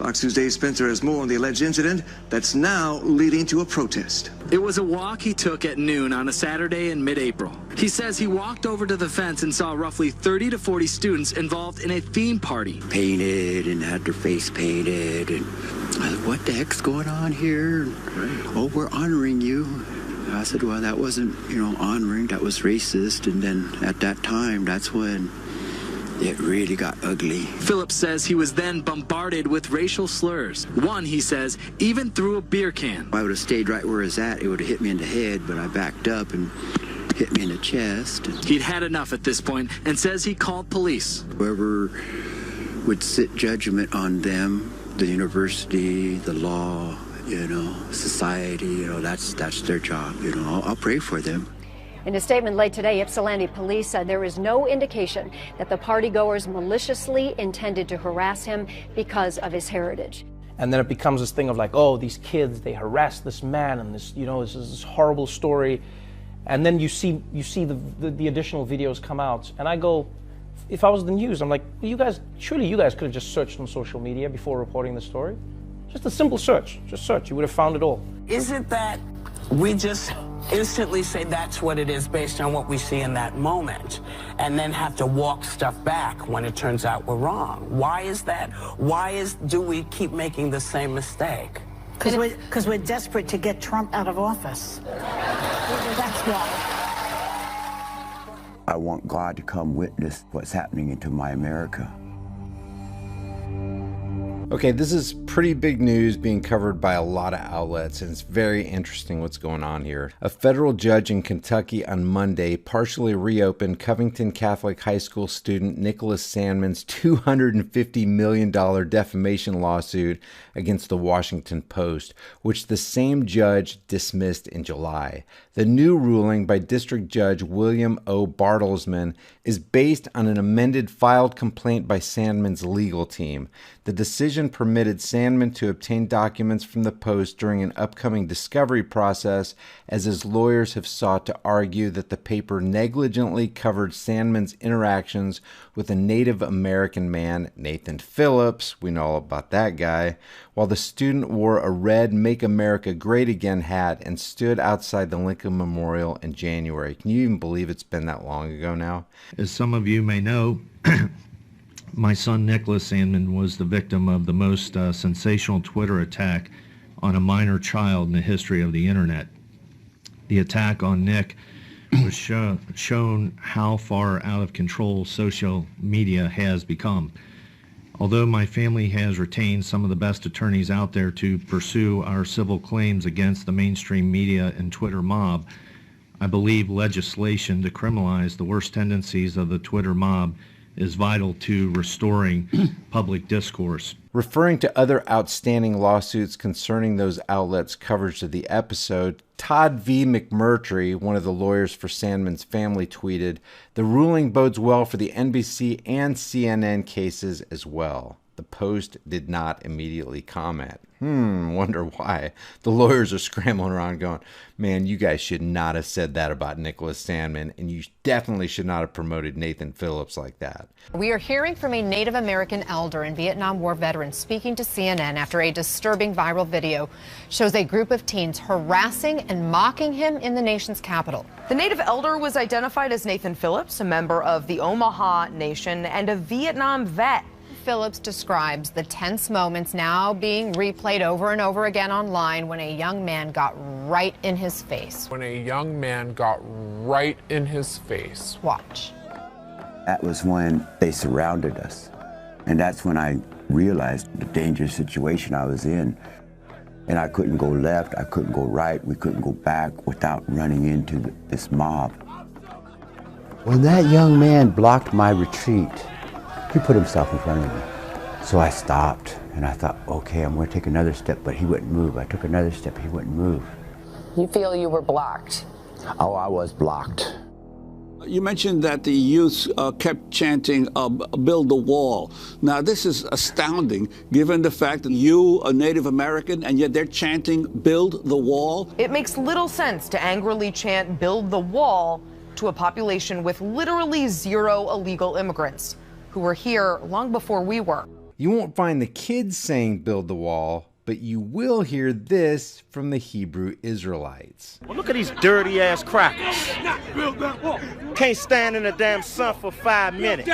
Fox News' Dave Spencer has more on the alleged incident that's now leading to a protest. It was a walk he took at noon on a Saturday in mid-April. He says he walked over to the fence and saw roughly 30 to 40 students involved in a theme party. Painted and had their face painted, and I said, what the heck's going on here? Oh, we're honoring you. I said, well, that wasn't, honoring, that was racist. And then at that time, that's when it really got ugly. Phillips says he was then bombarded with racial slurs. One, he says, even threw a beer can. I would have stayed right where I was at. It would have hit me in the head, but I backed up and hit me in the chest. He'd had enough at this point and says he called police. Whoever would sit judgment on them, the university, the law, society, that's their job. I'll pray for them. In a statement late today, Ypsilanti police said there is no indication that the partygoers maliciously intended to harass him because of his heritage. And then it becomes this thing of like, oh, these kids, they harassed this man, and this, this is this horrible story. And then you see the additional videos come out, and I go, if I was the news, I'm like, surely you guys could have just searched on social media before reporting the story. Just a simple search, just search, you would have found it all. Is it that we just instantly say that's what it is based on what we see in that moment, and then have to walk stuff back when it turns out we're wrong? Why is that? Do we keep making the same mistake? Because we're desperate to get Trump out of office. That's why. I want God to come witness what's happening into my America. Okay, this is pretty big news being covered by a lot of outlets, and it's very interesting what's going on here. A federal judge in Kentucky on Monday partially reopened Covington Catholic High School student Nicholas Sandmann's $250 million defamation lawsuit against the Washington Post, which the same judge dismissed in July. The new ruling by District Judge William O. Bartlesman is based on an amended filed complaint by Sandmann's legal team. The decision permitted Sandmann to obtain documents from the Post during an upcoming discovery process, as his lawyers have sought to argue that the paper negligently covered Sandmann's interactions with a Native American man, Nathan Phillips, we know all about that guy, while the student wore a red Make America Great Again hat and stood outside the Lincoln Memorial in January. Can you even believe it's been that long ago now? As some of you may know, my son Nicholas Sandmann was the victim of the most sensational Twitter attack on a minor child in the history of the internet. The attack on Nick was shown how far out of control social media has become. Although my family has retained some of the best attorneys out there to pursue our civil claims against the mainstream media and Twitter mob, I believe legislation to criminalize the worst tendencies of the Twitter mob is vital to restoring public discourse. Referring to other outstanding lawsuits concerning those outlets' coverage of the episode, Todd V. McMurtry, one of the lawyers for Sandmann's family, tweeted, "The ruling bodes well for the NBC and CNN cases as well." The Post did not immediately comment. Wonder why. The lawyers are scrambling around going, man, you guys should not have said that about Nicholas Sandmann, and you definitely should not have promoted Nathan Phillips like that. We are hearing from a Native American elder and Vietnam War veteran speaking to CNN after a disturbing viral video shows a group of teens harassing and mocking him in the nation's capital. The Native elder was identified as Nathan Phillips, a member of the Omaha Nation and a Vietnam vet. Phillips describes the tense moments now being replayed over and over again online when a young man got right in his face. When a young man got right in his face. Watch. That was when they surrounded us. And that's when I realized the dangerous situation I was in. And I couldn't go left, I couldn't go right, we couldn't go back without running into this mob. When that young man blocked my retreat, he put himself in front of me. So I stopped and I thought, okay, I'm going to take another step, but he wouldn't move. I took another step, he wouldn't move. You feel you were blocked? Oh, I was blocked. You mentioned that the youth kept chanting, build the wall. Now, this is astounding, given the fact that you are Native American, and yet they're chanting, build the wall. It makes little sense to angrily chant, build the wall, to a population with literally zero illegal immigrants who were here long before we were. You won't find the kids saying build the wall, but you will hear this from the Hebrew Israelites. Well, look at these dirty ass crackers. Can't stand in the damn sun for 5 minutes.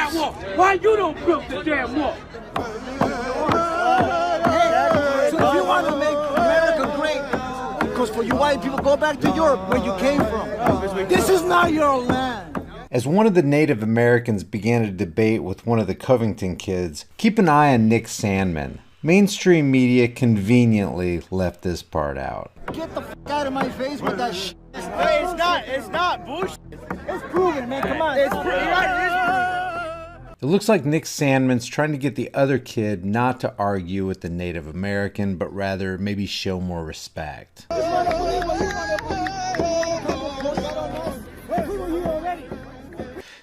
Why you don't build the damn wall? So if you want to make America great, because for you white people, go back to Europe where you came from. This is not your land. As one of the Native Americans began a debate with one of the Covington kids, keep an eye on Nick Sandmann. Mainstream media conveniently left this part out. Get the f*** out of my face with that shit. Hey, it's not bullshit. It's proven, man. Come on. It's proven. It looks like Nick Sandmann's trying to get the other kid not to argue with the Native American, but rather maybe show more respect.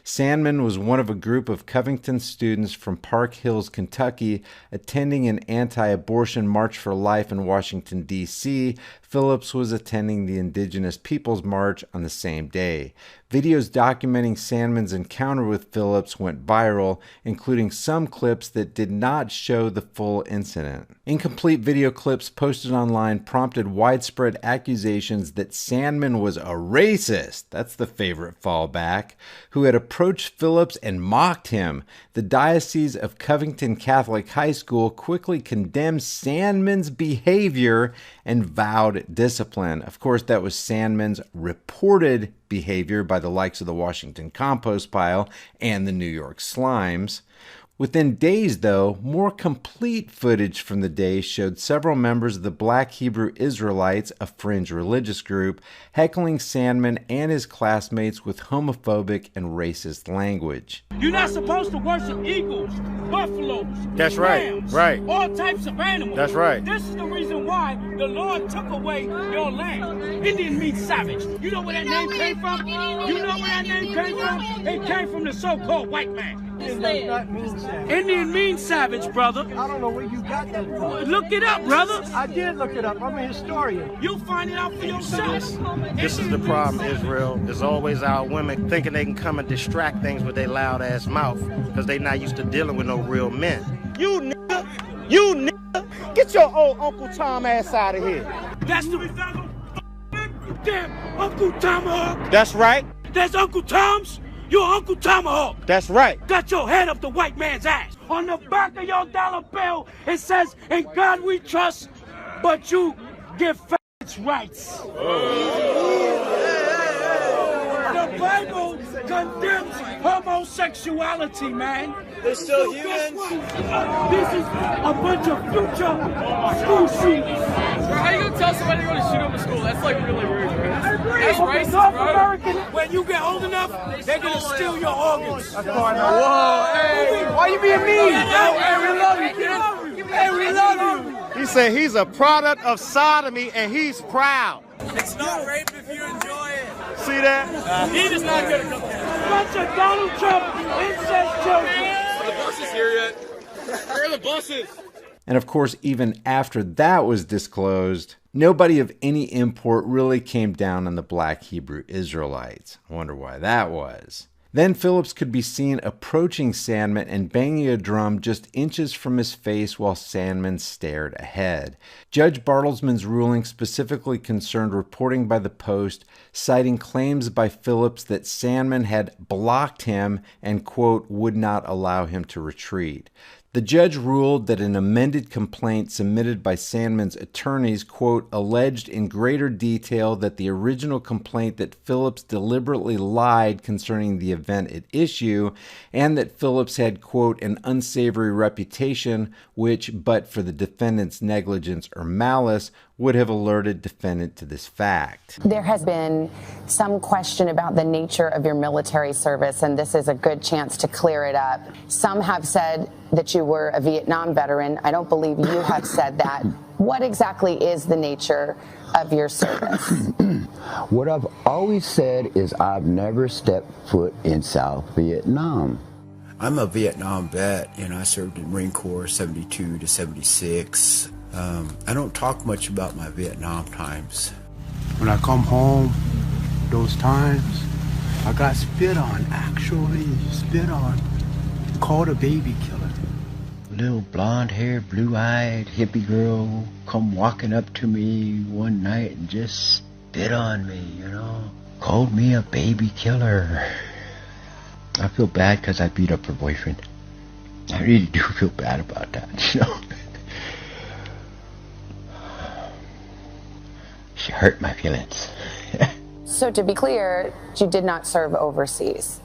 Sandmann was one of a group of Covington students from Park Hills, Kentucky, attending an anti-abortion March for Life in Washington, D.C. Phillips was attending the Indigenous Peoples March on the same day. Videos documenting Sandmann's encounter with Phillips went viral, including some clips that did not show the full incident. Incomplete video clips posted online prompted widespread accusations that Sandmann was a racist, that's the favorite fallback, who had approached Phillips and mocked him. The Diocese of Covington Catholic High School quickly condemned Sandmann's behavior and vowed discipline. Of course, that was Sandmann's reported behavior by the likes of the Washington Compost Pile and the New York Slimes. Within days, though, more complete footage from the day showed several members of the Black Hebrew Israelites, a fringe religious group, heckling Sandmann and his classmates with homophobic and racist language. You're not supposed to worship eagles, buffaloes, That's right, rams, right. all types of animals. That's right. This is the reason why the Lord took away your land. Indian means savage. You know where that name came from? You know where that name came from? It came from the so-called white man. Indian means savage, brother. I don't know where you got that from. Look it up, brother. I did look it up. I'm a historian. You'll find it out for yourself. This is the problem, Israel. There's always our women thinking they can come and distract things with their loud ass mouth because they not used to dealing with no real men. You nigga, get your old Uncle Tom ass out of here. That's the damn Uncle Tomahawk. That's right. That's Uncle Tom's. Your Uncle Tomahawk. That's right. Got your head up the white man's ass. On the back of your dollar bill, it says, "In God we trust," but you give faggots rights. The Bible condemns homosexuality, man. They're still humans. This is a bunch of future school shooters. How you gonna tell somebody to go to shoot up a school? That's like really rude, man. That's racist, North bro. American, when you get old enough, they're gonna steal your organs. Whoa, hey. Why you being mean? Hey, we love you, kid. Hey, we love you. He said he's a product of sodomy and he's proud. It's not rape if you enjoy it. See that? He just not good at cooking. Bunch of Donald Trump incest children. Are the buses here yet? Where are the buses? And of course, even after that was disclosed, nobody of any import really came down on the Black Hebrew Israelites. I wonder why that was. Then Phillips could be seen approaching Sandmann and banging a drum just inches from his face while Sandmann stared ahead. Judge Bartlesman's ruling specifically concerned reporting by the Post, citing claims by Phillips that Sandmann had blocked him and, quote, would not allow him to retreat. The judge ruled that an amended complaint submitted by Sandmann's attorneys, quote, alleged in greater detail that the original complaint that Phillips deliberately lied concerning the event at issue, and that Phillips had, quote, an unsavory reputation, which, but for the defendant's negligence or malice, would have alerted defendant to this fact. There has been some question about the nature of your military service, and this is a good chance to clear it up. Some have said that you were a Vietnam veteran. I don't believe you have said that. What exactly is the nature of your service? What I've always said is I've never stepped foot in South Vietnam. I'm a Vietnam vet, and I served in the Marine Corps 72 to 76. I don't talk much about my Vietnam times. When I come home, those times, I got spit on, actually spit on, called a baby killer. little blonde-haired, blue-eyed hippie girl come walking up to me one night and just spit on me, you know. Called me a baby killer. I feel bad because I beat up her boyfriend. I really do feel bad about that, you know. She hurt my feelings. So to be clear, you did not serve overseas.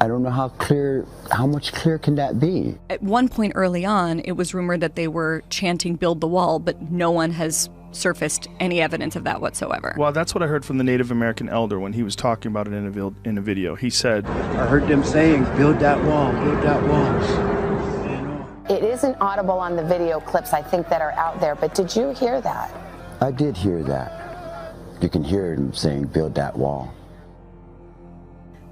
I don't know how much clearer can that be? At one point early on, it was rumored that they were chanting "Build the Wall," but no one has surfaced any evidence of that whatsoever. Well, that's what I heard from the Native American elder when he was talking about it in a video. He said, I heard them saying, build that wall, build that wall. It isn't audible on the video clips, I think, that are out there, but did you hear that? I did hear that. You can hear him saying, build that wall.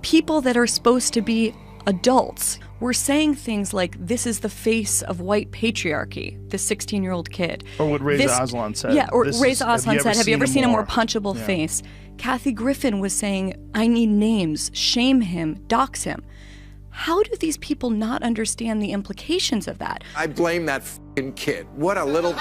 People that are supposed to be adults were saying things like, this is the face of white patriarchy, this 16-year-old kid. Or what Reza Aslan said. Yeah, or Reza Aslan said, have you ever seen a more punchable Yeah. face? Kathy Griffin was saying, I need names, shame him, dox him. How do these people not understand the implications of that? I blame that f***ing kid. What a little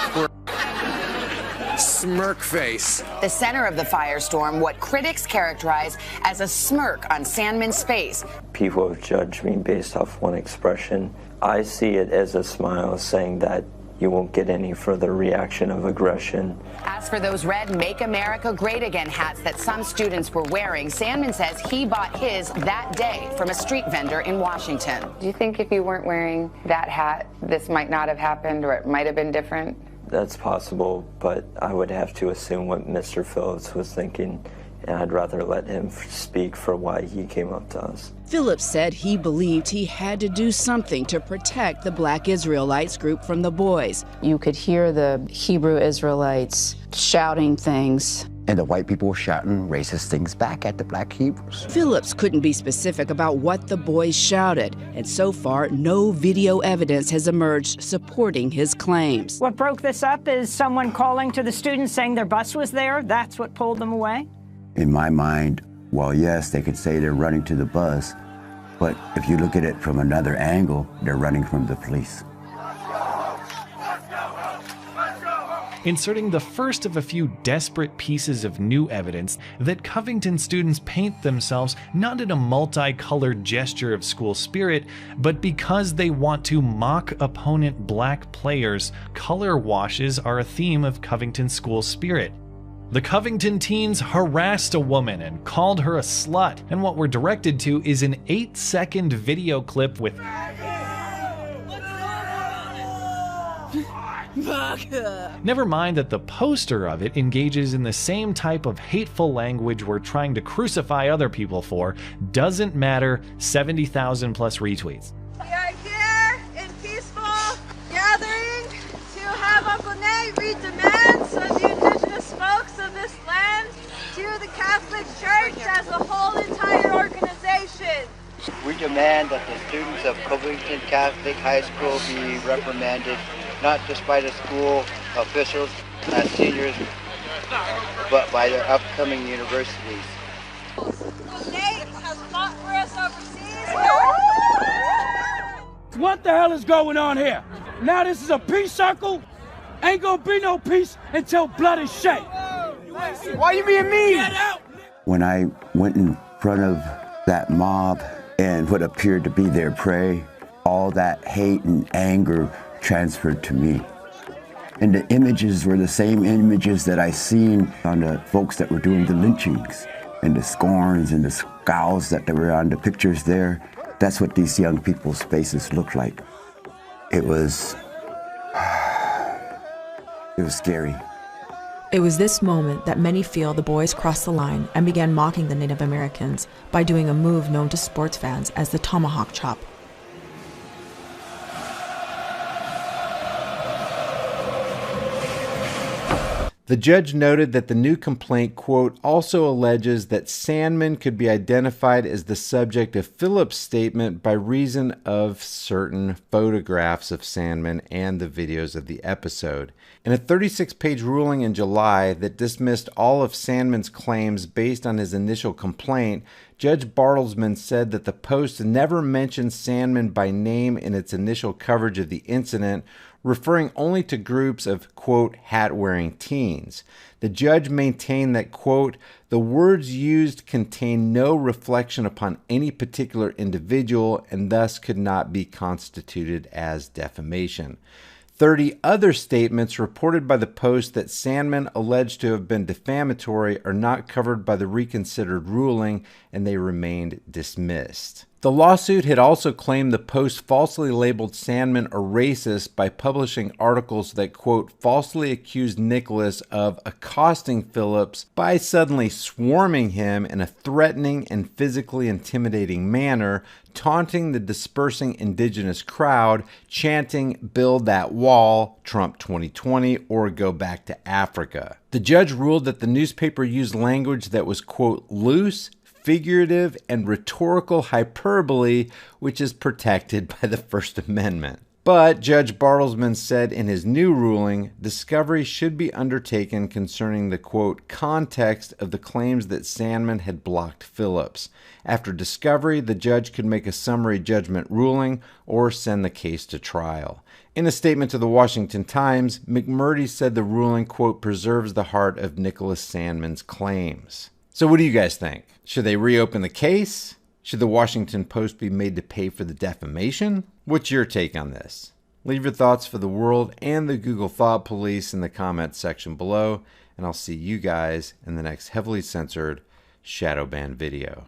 smirk face. The center of the firestorm, what critics characterize as a smirk on Sandman's face. People have judged me based off one expression. I see it as a smile saying that you won't get any further reaction of aggression. As for those red Make America Great Again hats that some students were wearing, Sandman says he bought his that day from a street vendor in Washington. Do you think if you weren't wearing that hat, this might not have happened, or it might have been different? That's possible, but I would have to assume what Mr. Phillips was thinking, and I'd rather let him speak for why he came up to us. Phillips said he believed he had to do something to protect the Black Israelites group from the boys. You could hear the Hebrew Israelites shouting things. And the white people were shouting racist things back at the black Hebrews. Phillips couldn't be specific about what the boys shouted, and so far, no video evidence has emerged supporting his claims. What broke this up is someone calling to the students saying their bus was there. That's what pulled them away. In my mind, well, yes, they could say they're running to the bus, but if you look at it from another angle, they're running from the police. Inserting the first of a few desperate pieces of new evidence that Covington students paint themselves not in a multicolored gesture of school spirit, but because they want to mock opponent black players. Color washes are a theme of Covington school spirit. The Covington teens harassed a woman and called her a slut, and what we're directed to is an 8-second video clip with never mind that the poster of it engages in the same type of hateful language we're trying to crucify other people for. Doesn't matter, 70,000 plus retweets. We are here in peaceful gathering to have Uncle Nate read demands of the indigenous folks of this land to the Catholic Church as a whole entire organization. We demand that the students of Covington Catholic High School be reprimanded, not just by the school officials and seniors, but by their upcoming universities. Nate has fought for us overseas. What the hell is going on here? Now this is a peace circle? Ain't gonna be no peace until blood is shed. Why you being mean? When I went in front of that mob and what appeared to be their prey, all that hate and anger transferred to me. And the images were the same images that I seen on the folks that were doing the lynchings, and the scorns and the scowls that were on the pictures there. That's what these young people's faces looked like. It was scary. It was this moment that many feel the boys crossed the line and began mocking the Native Americans by doing a move known to sports fans as the tomahawk chop. The judge noted that the new complaint, quote, also alleges that Sandman could be identified as the subject of Phillips' statement by reason of certain photographs of Sandman and the videos of the episode. In a 36-page ruling in July that dismissed all of Sandman's claims based on his initial complaint, Judge Bartlesman said that the Post never mentioned Sandman by name in its initial coverage of the incident, referring only to groups of, quote, hat-wearing teens. The judge maintained that, quote, the words used contain no reflection upon any particular individual and thus could not be constituted as defamation. 30 other statements reported by the Post that Sandman alleged to have been defamatory are not covered by the reconsidered ruling, and they remained dismissed. The lawsuit had also claimed the Post falsely labeled Sandman a racist by publishing articles that, quote, falsely accused Nicholas of accosting Phillips by suddenly swarming him in a threatening and physically intimidating manner, taunting the dispersing indigenous crowd, chanting, "Build that wall, Trump 2020, or go back to Africa." The judge ruled that the newspaper used language that was, quote, loose, figurative, and rhetorical hyperbole, which is protected by the First Amendment. But Judge Bartlesman said in his new ruling, discovery should be undertaken concerning the, quote, context of the claims that Sandman had blocked Phillips. After discovery, the judge could make a summary judgment ruling or send the case to trial. In a statement to the Washington Times, McMurdy said the ruling, quote, preserves the heart of Nicholas Sandman's claims. So what do you guys think? Should they reopen the case? Should the Washington Post be made to pay for the defamation? What's your take on this? Leave your thoughts for the world and the Google Thought Police in the comments section below, and I'll see you guys in the next heavily censored shadow ban video.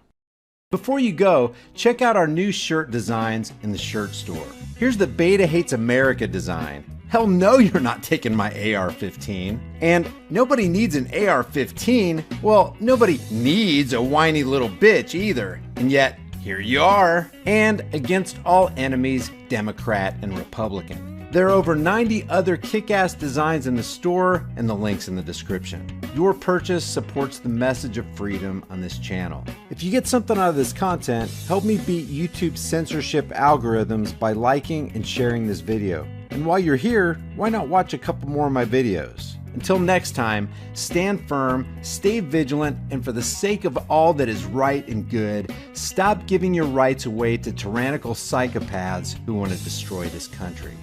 Before you go, check out our new shirt designs in the shirt store. Here's the Beta Hates America design. Hell no, you're not taking my AR-15. And nobody needs an AR-15. Well, nobody needs a whiny little bitch either. And yet, here you are. And against all enemies, Democrat and Republican. There are over 90 other kick-ass designs in the store, and the link's in the description. Your purchase supports the message of freedom on this channel. If you get something out of this content, help me beat YouTube's censorship algorithms by liking and sharing this video. And while you're here, why not watch a couple more of my videos? Until next time, stand firm, stay vigilant, and for the sake of all that is right and good, stop giving your rights away to tyrannical psychopaths who want to destroy this country.